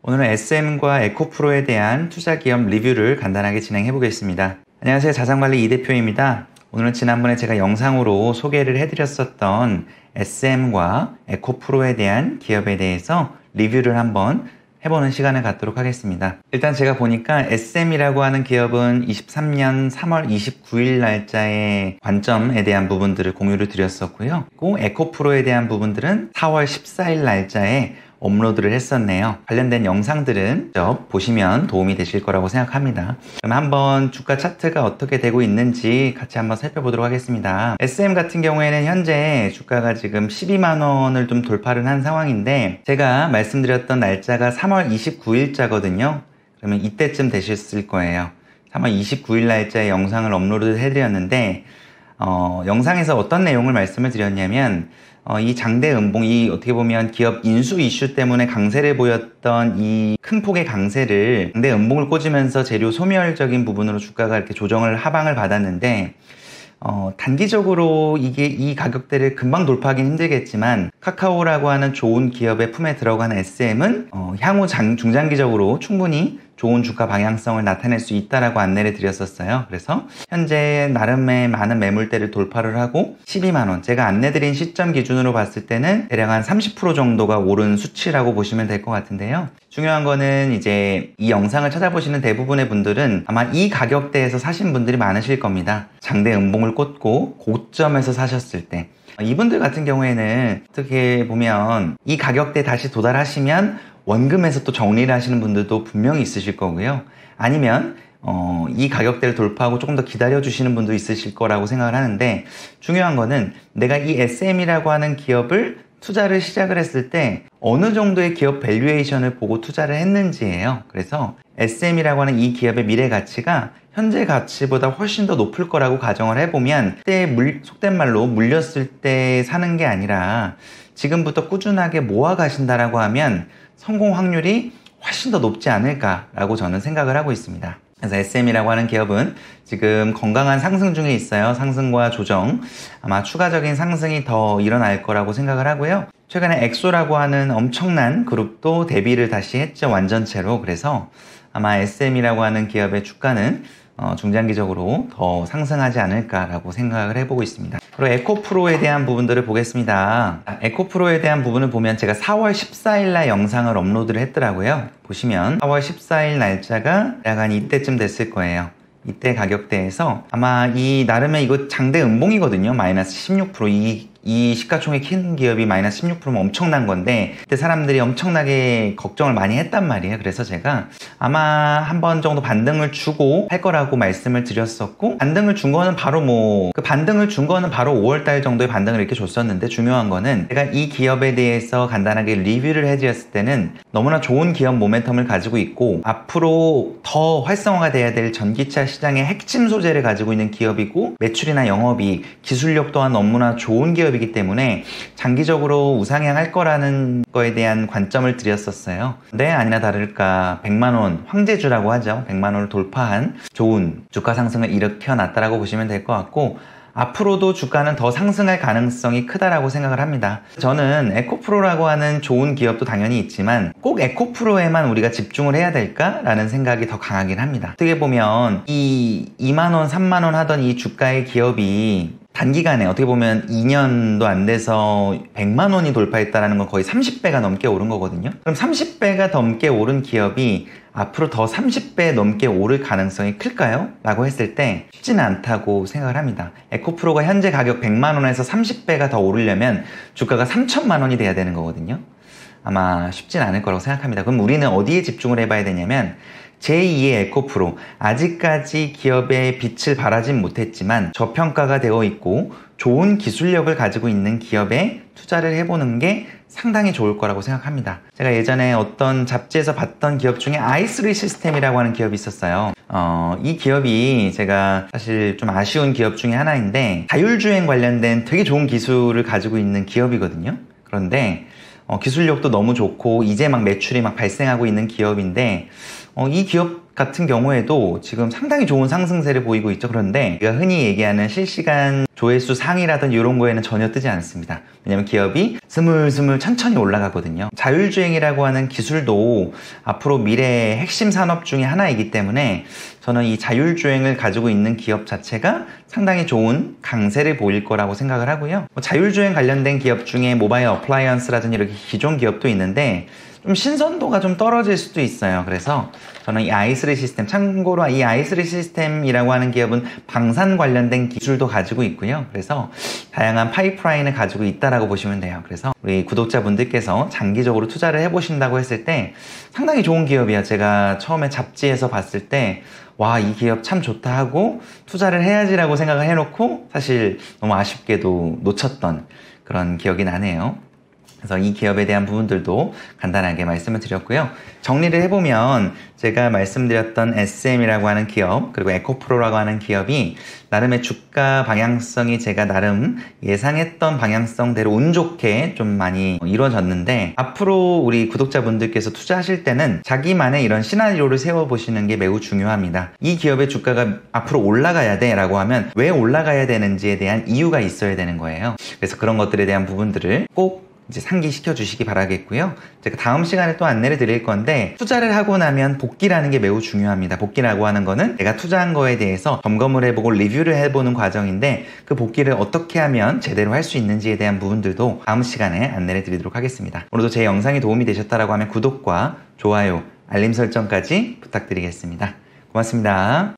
오늘은 SM과 에코프로에 대한 투자 기업 리뷰를 간단하게 진행해 보겠습니다. 안녕하세요. 자산관리 이 대표입니다. 오늘은 지난번에 제가 영상으로 소개를 해드렸었던 SM과 에코프로에 대한 기업에 대해서 리뷰를 한번 해보는 시간을 갖도록 하겠습니다. 일단 제가 보니까 SM이라고 하는 기업은 23년 3월 29일 날짜의 관점에 대한 부분들을 공유를 드렸었고요. 그리고 에코프로에 대한 부분들은 4월 14일 날짜에 업로드를 했었네요. 관련된 영상들은 직접 보시면 도움이 되실 거라고 생각합니다. 그럼 한번 주가 차트가 어떻게 되고 있는지 같이 한번 살펴보도록 하겠습니다. SM 같은 경우에는 현재 주가가 지금 12만원을 좀 돌파를 한 상황인데, 제가 말씀드렸던 날짜가 3월 29일자거든요. 그러면 이때쯤 되셨을 거예요. 3월 29일 날짜에 영상을 업로드 해드렸는데, 영상에서 어떤 내용을 말씀을 드렸냐면, 이 장대 음봉이 어떻게 보면 기업 인수 이슈 때문에 강세를 보였던 이 큰 폭의 강세를 장대 음봉을 꽂으면서 재료 소멸적인 부분으로 주가가 이렇게 조정을 하방을 받았는데, 단기적으로 이 가격대를 금방 돌파하기는 힘들겠지만, 카카오라고 하는 좋은 기업의 품에 들어간 SM은 향후 중장기적으로 충분히 좋은 주가 방향성을 나타낼 수 있다라고 안내를 드렸었어요. 그래서 현재 나름의 많은 매물대를 돌파를 하고 12만원, 제가 안내드린 시점 기준으로 봤을 때는 대략 한 30% 정도가 오른 수치라고 보시면 될 것 같은데요. 중요한 거는 이제 이 영상을 찾아보시는 대부분의 분들은 아마 이 가격대에서 사신 분들이 많으실 겁니다. 장대 음봉을 꽂고 고점에서 사셨을 때, 이분들 같은 경우에는 어떻게 보면 이 가격대에 다시 도달하시면 원금에서 또 정리를 하시는 분들도 분명히 있으실 거고요. 아니면 이 가격대를 돌파하고 조금 더 기다려 주시는 분도 있으실 거라고 생각을 하는데, 중요한 거는 내가 이 SM이라고 하는 기업을 투자를 시작을 했을 때 어느 정도의 기업 밸류에이션을 보고 투자를 했는지예요. 그래서 SM이라고 하는 이 기업의 미래 가치가 현재 가치보다 훨씬 더 높을 거라고 가정을 해보면, 그때 속된 말로 물렸을 때 사는 게 아니라 지금부터 꾸준하게 모아 가신다라고 하면 성공 확률이 훨씬 더 높지 않을까라고 저는 생각을 하고 있습니다. 그래서 SM이라고 하는 기업은 지금 건강한 상승 중에 있어요. 상승과 조정, 아마 추가적인 상승이 더 일어날 거라고 생각을 하고요. 최근에 엑소라고 하는 엄청난 그룹도 데뷔를 다시 했죠, 완전체로. 그래서 아마 SM이라고 하는 기업의 주가는 중장기적으로 더 상승하지 않을까라고 생각을 해보고 있습니다. 그리고 에코프로에 대한 부분들을 보겠습니다. 에코프로에 대한 부분을 보면 제가 4월 14일 날 영상을 업로드를 했더라고요. 보시면 4월 14일 날짜가 약간 이때쯤 됐을 거예요. 이때 가격대에서 아마 이 나름의 이거 장대 음봉이거든요. 마이너스 16%. 이 시가총액 큰 기업이 마이너스 16%면 엄청난 건데, 그때 사람들이 엄청나게 걱정을 많이 했단 말이에요. 그래서 제가 아마 한 번 정도 반등을 주고 할 거라고 말씀을 드렸었고, 반등을 준 거는 바로 반등을 준 거는 바로 5월달 정도에 반등을 이렇게 줬었는데, 중요한 거는 제가 이 기업에 대해서 간단하게 리뷰를 해드렸을 때는 너무나 좋은 기업 모멘텀을 가지고 있고, 앞으로 더 활성화가 돼야 될 전기차 시장의 핵심 소재를 가지고 있는 기업이고, 매출이나 영업이, 기술력 또한 너무나 좋은 기업이기 때문에 장기적으로 우상향할 거라는 거에 대한 관점을 드렸었어요. 근데 아니나 다를까 100만원, 황제주라고 하죠. 100만원을 돌파한 좋은 주가 상승을 일으켜놨다라고 보시면 될 것 같고, 앞으로도 주가는 더 상승할 가능성이 크다라고 생각을 합니다. 저는 에코프로라고 하는 좋은 기업도 당연히 있지만 꼭 에코프로에만 우리가 집중을 해야 될까라는 생각이 더 강하긴 합니다. 어떻게 보면 이 2만원, 3만원 하던 이 주가의 기업이 단기간에 어떻게 보면 2년도 안 돼서 100만 원이 돌파했다는 건 거의 30배가 넘게 오른 거거든요. 그럼 30배가 넘게 오른 기업이 앞으로 더 30배 넘게 오를 가능성이 클까요? 라고 했을 때 쉽지는 않다고 생각을 합니다. 에코프로가 현재 가격 100만 원에서 30배가 더 오르려면 주가가 3천만 원이 돼야 되는 거거든요. 아마 쉽지는 않을 거라고 생각합니다. 그럼 우리는 어디에 집중을 해봐야 되냐면, 제2의 에코프로, 아직까지 기업의 빛을 발하진 못했지만 저평가가 되어 있고 좋은 기술력을 가지고 있는 기업에 투자를 해보는 게 상당히 좋을 거라고 생각합니다. 제가 예전에 어떤 잡지에서 봤던 기업 중에 i3 시스템이라고 하는 기업이 있었어요. 이 기업이 제가 사실 좀 아쉬운 기업 중에 하나인데, 자율주행 관련된 되게 좋은 기술을 가지고 있는 기업이거든요. 그런데 기술력도 너무 좋고 이제 막 매출이 막 발생하고 있는 기업인데, 이 기업 같은 경우에도 지금 상당히 좋은 상승세를 보이고 있죠. 그런데 우리가 흔히 얘기하는 실시간 조회수 상위라든 이런 거에는 전혀 뜨지 않습니다. 왜냐면 기업이 스물스물 천천히 올라가거든요. 자율주행이라고 하는 기술도 앞으로 미래의 핵심 산업 중에 하나이기 때문에 저는 이 자율주행을 가지고 있는 기업 자체가 상당히 좋은 강세를 보일 거라고 생각을 하고요. 자율주행 관련된 기업 중에 모바일 어플라이언스라든지 이렇게 기존 기업도 있는데 좀 신선도가 좀 떨어질 수도 있어요. 그래서 저는 이 아이스리 시스템, 참고로 이 아이스리 시스템이라고 하는 기업은 방산 관련된 기술도 가지고 있고요. 그래서 다양한 파이프라인을 가지고 있다라고 보시면 돼요. 그래서 우리 구독자분들께서 장기적으로 투자를 해보신다고 했을 때 상당히 좋은 기업이에요. 제가 처음에 잡지에서 봤을 때 와, 이 기업 참 좋다 하고 투자를 해야지라고 생각을 해놓고 사실 너무 아쉽게도 놓쳤던 그런 기억이 나네요. 그래서 이 기업에 대한 부분들도 간단하게 말씀을 드렸고요. 정리를 해보면 제가 말씀드렸던 SM이라고 하는 기업, 그리고 에코프로라고 하는 기업이 나름의 주가 방향성이 제가 나름 예상했던 방향성대로 운 좋게 좀 많이 이루어졌는데, 앞으로 우리 구독자분들께서 투자하실 때는 자기만의 이런 시나리오를 세워보시는 게 매우 중요합니다. 이 기업의 주가가 앞으로 올라가야 돼 라고 하면 왜 올라가야 되는지에 대한 이유가 있어야 되는 거예요. 그래서 그런 것들에 대한 부분들을 꼭 이제 상기시켜 주시기 바라겠고요. 제가 다음 시간에 또 안내를 드릴 건데, 투자를 하고 나면 복귀라는 게 매우 중요합니다. 복귀라고 하는 거는 내가 투자한 거에 대해서 점검을 해보고 리뷰를 해보는 과정인데, 그 복귀를 어떻게 하면 제대로 할 수 있는지에 대한 부분들도 다음 시간에 안내를 드리도록 하겠습니다. 오늘도 제 영상이 도움이 되셨다라고 하면 구독과 좋아요, 알림 설정까지 부탁드리겠습니다. 고맙습니다.